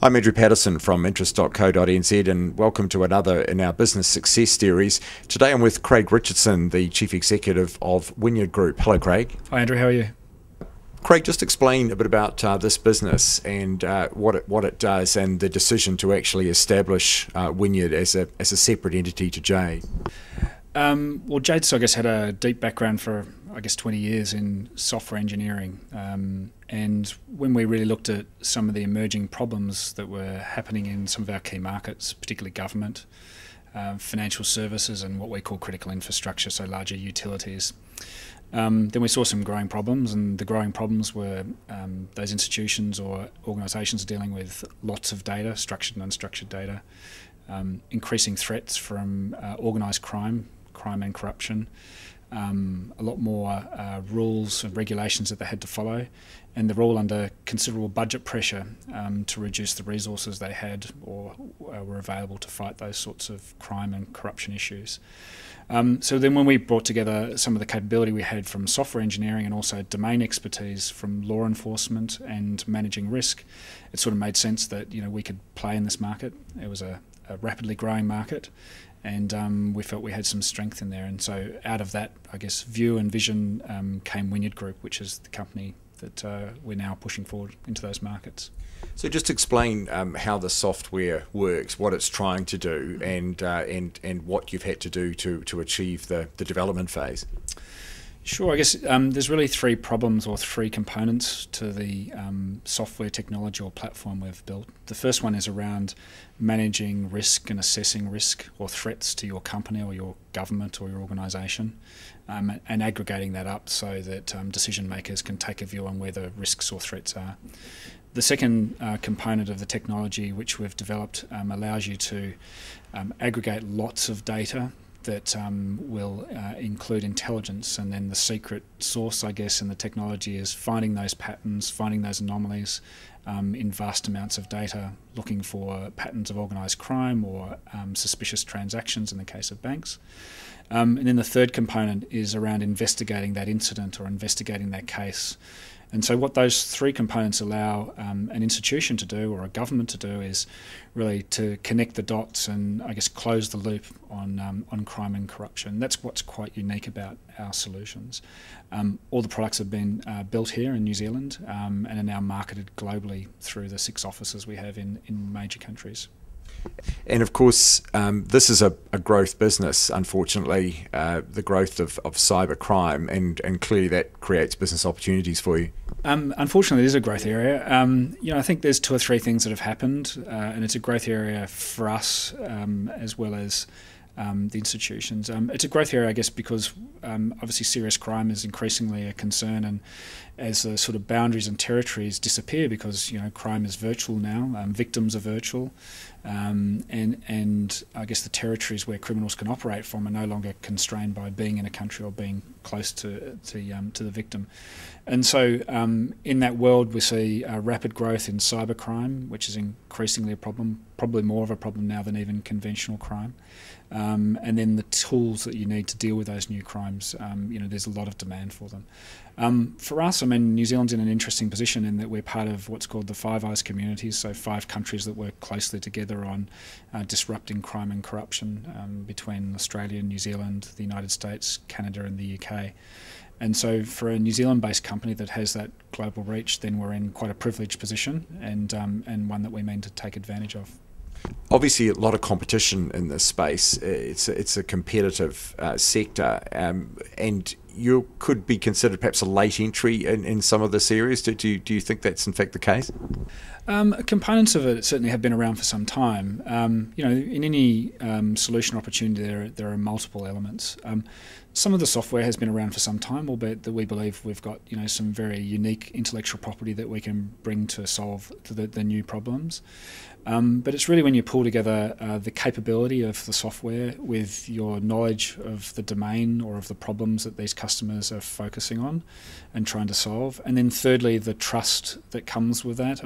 I'm Andrew Patterson from interest.co.nz and welcome to another in our business success series. Today I'm with Craig Richardson, the Chief Executive of Wynyard Group. Hello Craig. Hi Andrew, how are you? Craig, just explain a bit about this business and what it does and the decision to actually establish Wynyard as a separate entity to Jade. Well, Jade's, I guess, had a deep background for, 20 years in software engineering. And when we really looked at some of the emerging problems that were happening in some of our key markets, particularly government, financial services and what we call critical infrastructure, so larger utilities, then we saw some growing problems, and the growing problems were those institutions or organisations dealing with lots of data, structured and unstructured data, increasing threats from organised crime and corruption, a lot more rules and regulations that they had to follow, and they're all under considerable budget pressure to reduce the resources they had or were available to fight those sorts of crime and corruption issues. So then when we brought together some of the capability we had from software engineering and also domain expertise from law enforcement and managing risk, it sort of made sense that we could play in this market. It was a rapidly growing market, and we felt we had some strength in there. And so out of that, view and vision came Wynyard Group, which is the company that we're now pushing forward into those markets. So just explain how the software works, what it's trying to do, and what you've had to do to achieve the development phase. Sure, there's really three problems or three components to the software technology or platform we've built. The first one is around managing risk and assessing risk or threats to your company or your government or your organisation, and aggregating that up so that decision makers can take a view on where the risks or threats are. The second component of the technology which we've developed allows you to aggregate lots of data that will include intelligence, and then the secret sauce, in the technology is finding those patterns, finding those anomalies in vast amounts of data, looking for patterns of organised crime or suspicious transactions in the case of banks. And then the third component is around investigating that incident or investigating that case. And so what those three components allow an institution to do or a government to do is really to connect the dots and close the loop on crime and corruption. That's what's quite unique about our solutions. All the products have been built here in New Zealand and are now marketed globally through the 6 offices we have in major countries. And of course, this is a growth business, unfortunately, the growth of cyber crime, and clearly that creates business opportunities for you. Unfortunately, it is a growth area. I think there's 2 or 3 things that have happened, and it's a growth area for us as well as the institutions. It's a growth area, because obviously serious crime is increasingly a concern, and as the sort of boundaries and territories disappear, because crime is virtual now, victims are virtual, and the territories where criminals can operate from are no longer constrained by being in a country or being close to the victim. And so in that world we see rapid growth in cybercrime, which is increasingly a problem, probably more of a problem now than even conventional crime. And then the tools that you need to deal with those new crimes, there's a lot of demand for them. For us, New Zealand's in an interesting position in that we're part of what's called the Five Eyes communities, so 5 countries that work closely together on disrupting crime and corruption between Australia, New Zealand, the United States, Canada and the UK. And so for a New Zealand-based company that has that global reach, then we're in quite a privileged position, and one that we mean to take advantage of. Obviously, a lot of competition in this space. It's a competitive sector, and you could be considered perhaps a late entry in some of this areas. Do you think that's in fact the case? Components of it certainly have been around for some time. In any solution opportunity there are multiple elements. Some of the software has been around for some time, albeit that we believe we've got some very unique intellectual property that we can bring to solve the new problems. But it's really when you pull together the capability of the software with your knowledge of the domain or of the problems that these customers are focusing on and trying to solve. And then thirdly, the trust that comes with that.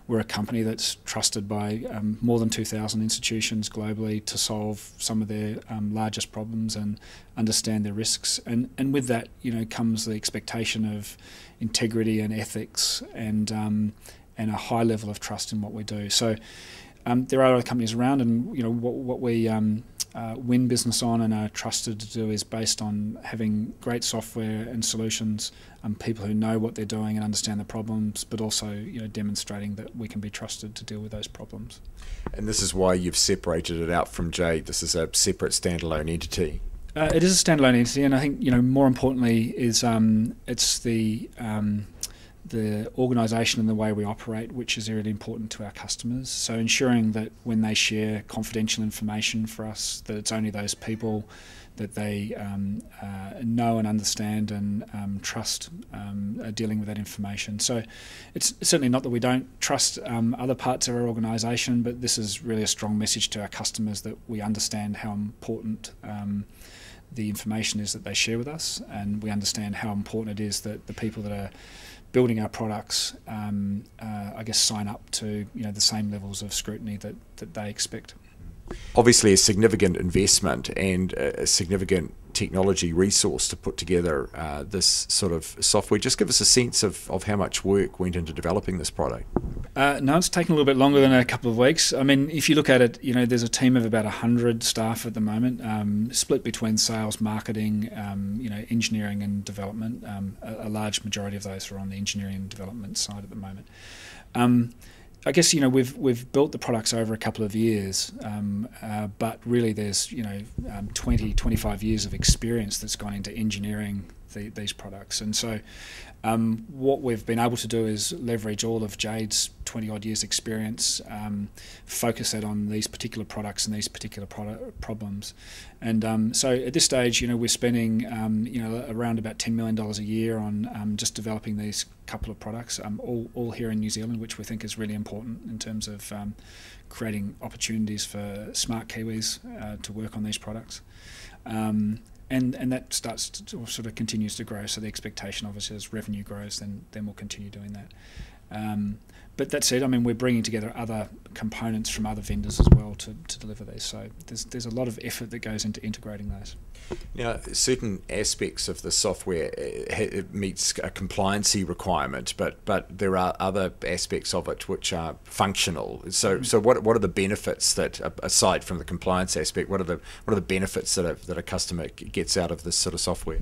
We're a company that's trusted by more than 2,000 institutions globally to solve some of their largest problems and understand their risks. And with that, comes the expectation of integrity and ethics and a high level of trust in what we do. So there are other companies around, and what we win business on and are trusted to do is based on having great software and solutions, people who know what they're doing and understand the problems, but also demonstrating that we can be trusted to deal with those problems. And this is why you've separated it out from Jade. This is a separate standalone entity. It is a standalone entity, and I think more importantly is it's the organisation and the way we operate, which is really important to our customers. So ensuring that when they share confidential information for us, that it's only those people that they know and understand and trust are dealing with that information. So it's certainly not that we don't trust other parts of our organisation, but this is really a strong message to our customers that we understand how important the information is that they share with us, and we understand how important it is that the people that are building our products, sign up to the same levels of scrutiny that they expect. Obviously, a significant investment and a significant technology resource to put together this sort of software. Just give us a sense of how much work went into developing this product. No, it's taken a little bit longer than a couple of weeks. I mean, if you look at it, there's a team of about 100 staff at the moment, split between sales, marketing, engineering and development. A large majority of those are on the engineering and development side at the moment. I guess we've built the products over a couple of years, but really there's 25 years of experience that's gone into engineering these products, and so what we've been able to do is leverage all of Jade's 20-odd years experience, focus that on these particular products and these particular problems. And so at this stage, we're spending around about $10 million a year on just developing these couple of products, all here in New Zealand, which we think is really important in terms of creating opportunities for smart Kiwis to work on these products. And that starts to sort of continues to grow. So the expectation, obviously, as revenue grows, then we'll continue doing that. But that said, I mean, we're bringing together other components from other vendors as well to deliver these. So there's a lot of effort that goes into integrating those. Now, certain aspects of the software it meets a compliancy requirement, but there are other aspects of it which are functional. So what are the benefits that, aside from the compliance aspect, what are the benefits that a customer gets out of this sort of software?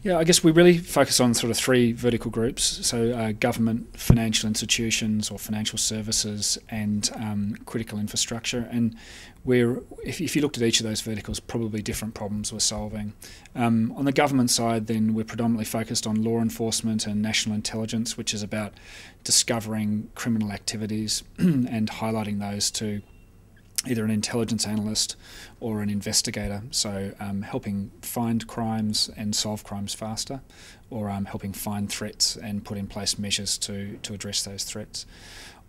Yeah, I guess we really focus on sort of three vertical groups. So government, financial institutions or financial services, and critical infrastructure. And if you looked at each of those verticals, probably different problems we're solving. On the government side, then we're predominantly focused on law enforcement and national intelligence, which is about discovering criminal activities and highlighting those to either an intelligence analyst or an investigator, so helping find crimes and solve crimes faster, or helping find threats and put in place measures to address those threats.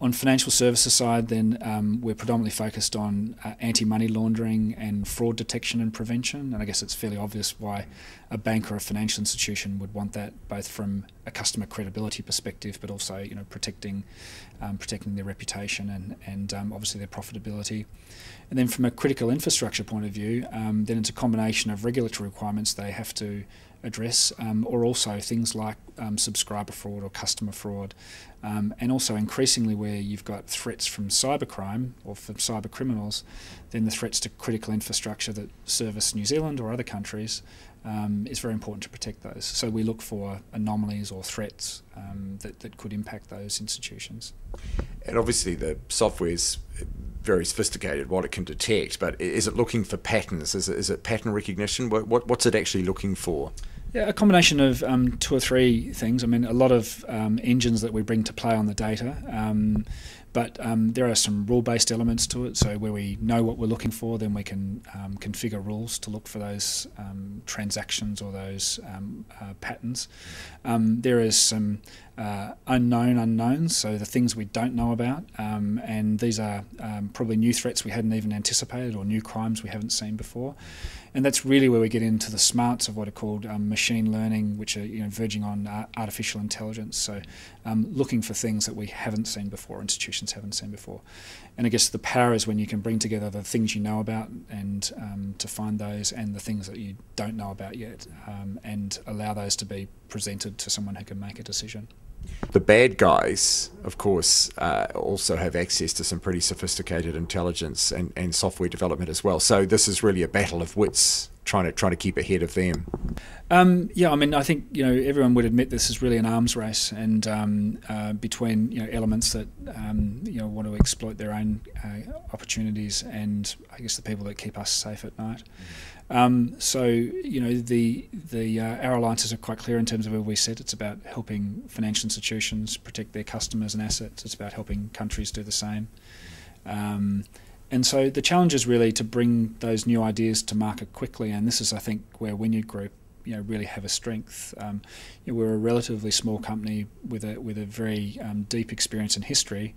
On financial services side, then we're predominantly focused on anti-money laundering and fraud detection and prevention, and I guess it's fairly obvious why a bank or a financial institution would want that, both from a customer credibility perspective, but also protecting their reputation and obviously their profitability. And then from a critical infrastructure point of view, then it's a combination of regulatory requirements they have to address, or also things like subscriber fraud or customer fraud, and also increasingly where you've got threats from cybercrime or from cyber criminals, then the threats to critical infrastructure that service New Zealand or other countries is very important to protect those. So we look for anomalies or threats that could impact those institutions. And obviously the software is very sophisticated, what it can detect, but is it looking for patterns? Is it pattern recognition? What's it actually looking for? Yeah, a combination of two or three things. I mean, a lot of engines that we bring to play on the data, but there are some rule-based elements to it. So where we know what we're looking for, then we can configure rules to look for those transactions or those patterns. There is some unknown unknowns, so the things we don't know about, and these are probably new threats we hadn't even anticipated or new crimes we haven't seen before. And that's really where we get into the smarts of what are called machine learning, which are verging on artificial intelligence. So looking for things that we haven't seen before, institutions haven't seen before. And I guess the power is when you can bring together the things you know about and to find those, and the things that you don't know about yet, and allow those to be presented to someone who can make a decision. The bad guys, of course, also have access to some pretty sophisticated intelligence and software development as well. So this is really a battle of wits, trying to keep ahead of them. Yeah, I mean, I think everyone would admit this is really an arms race, and between elements that want to exploit their own opportunities, and I guess the people that keep us safe at night. So our alliances are quite clear in terms of where we sit. It's about helping financial institutions protect their customers and assets. It's about helping countries do the same. And so the challenge is really to bring those new ideas to market quickly, and this is, I think, where Wynyard Group really have a strength. We're a relatively small company with a very deep experience and history,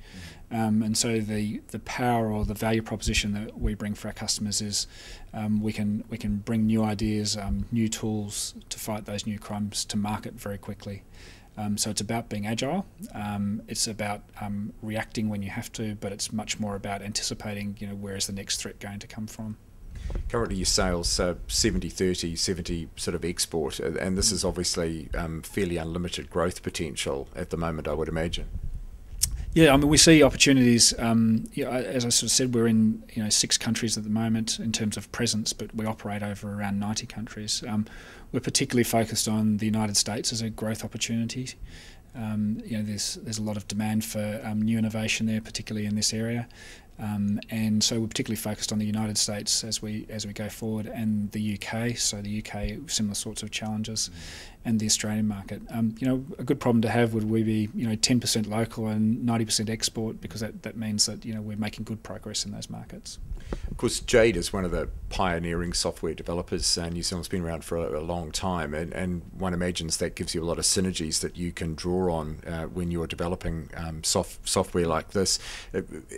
and so the power or the value proposition that we bring for our customers is we can bring new ideas, new tools to fight those new crimes to market very quickly. So it's about being agile. It's about reacting when you have to, but it's much more about anticipating, where is the next threat going to come from. Currently, your sales are 70-30, 70 sort of export, and this is obviously fairly unlimited growth potential at the moment, I would imagine. Yeah, I mean, we see opportunities. As I sort of said, we're in 6 countries at the moment in terms of presence, but we operate over around 90 countries. We're particularly focused on the United States as a growth opportunity. There's a lot of demand for new innovation there, particularly in this area. And so we're particularly focused on the United States as we go forward, and the UK. So the UK, similar sorts of challenges, and the Australian market. A good problem to have would we be 10% local and 90% export, because that means that we're making good progress in those markets. Of course, Jade is one of the pioneering software developers. New Zealand's been around for a long time, and one imagines that gives you a lot of synergies that you can draw on when you're developing software like this.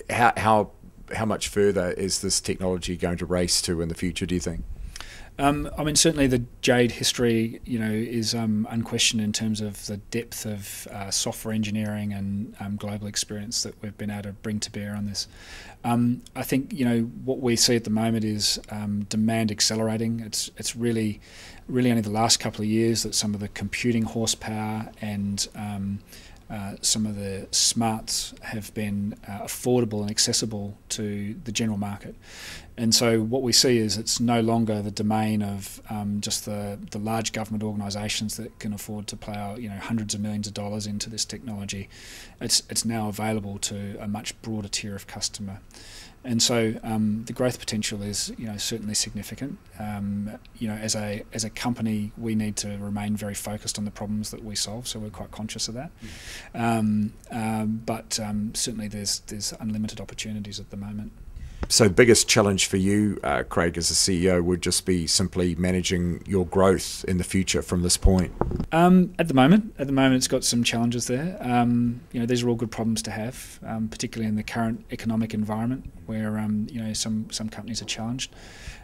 How much further is this technology going to race to in the future, do you think? I mean, certainly the Jade history, is unquestioned in terms of the depth of software engineering and global experience that we've been able to bring to bear on this. I think what we see at the moment is demand accelerating. It's really only the last couple of years that some of the computing horsepower and some of the smarts have been affordable and accessible to the general market. And so what we see is it's no longer the domain of just the large government organisations that can afford to plough hundreds of millions of dollars into this technology. It's now available to a much broader tier of customer. And so the growth potential is certainly significant. As a company, we need to remain very focused on the problems that we solve, so we're quite conscious of that. But certainly there's unlimited opportunities at the moment. So the biggest challenge for you, Craig, as a CEO, would just be simply managing your growth in the future from this point? At the moment, it's got some challenges there. These are all good problems to have, particularly in the current economic environment where some companies are challenged.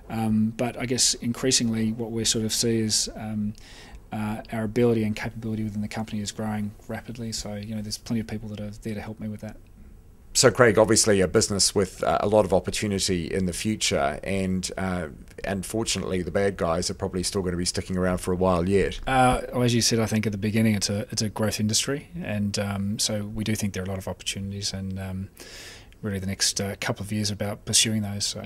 But I guess increasingly what we sort of see is our ability and capability within the company is growing rapidly. So there's plenty of people that are there to help me with that. So, Craig, obviously a business with a lot of opportunity in the future, and unfortunately the bad guys are probably still going to be sticking around for a while yet. As you said, I think at the beginning it's a growth industry, and so we do think there are a lot of opportunities, and really the next couple of years are about pursuing those. So.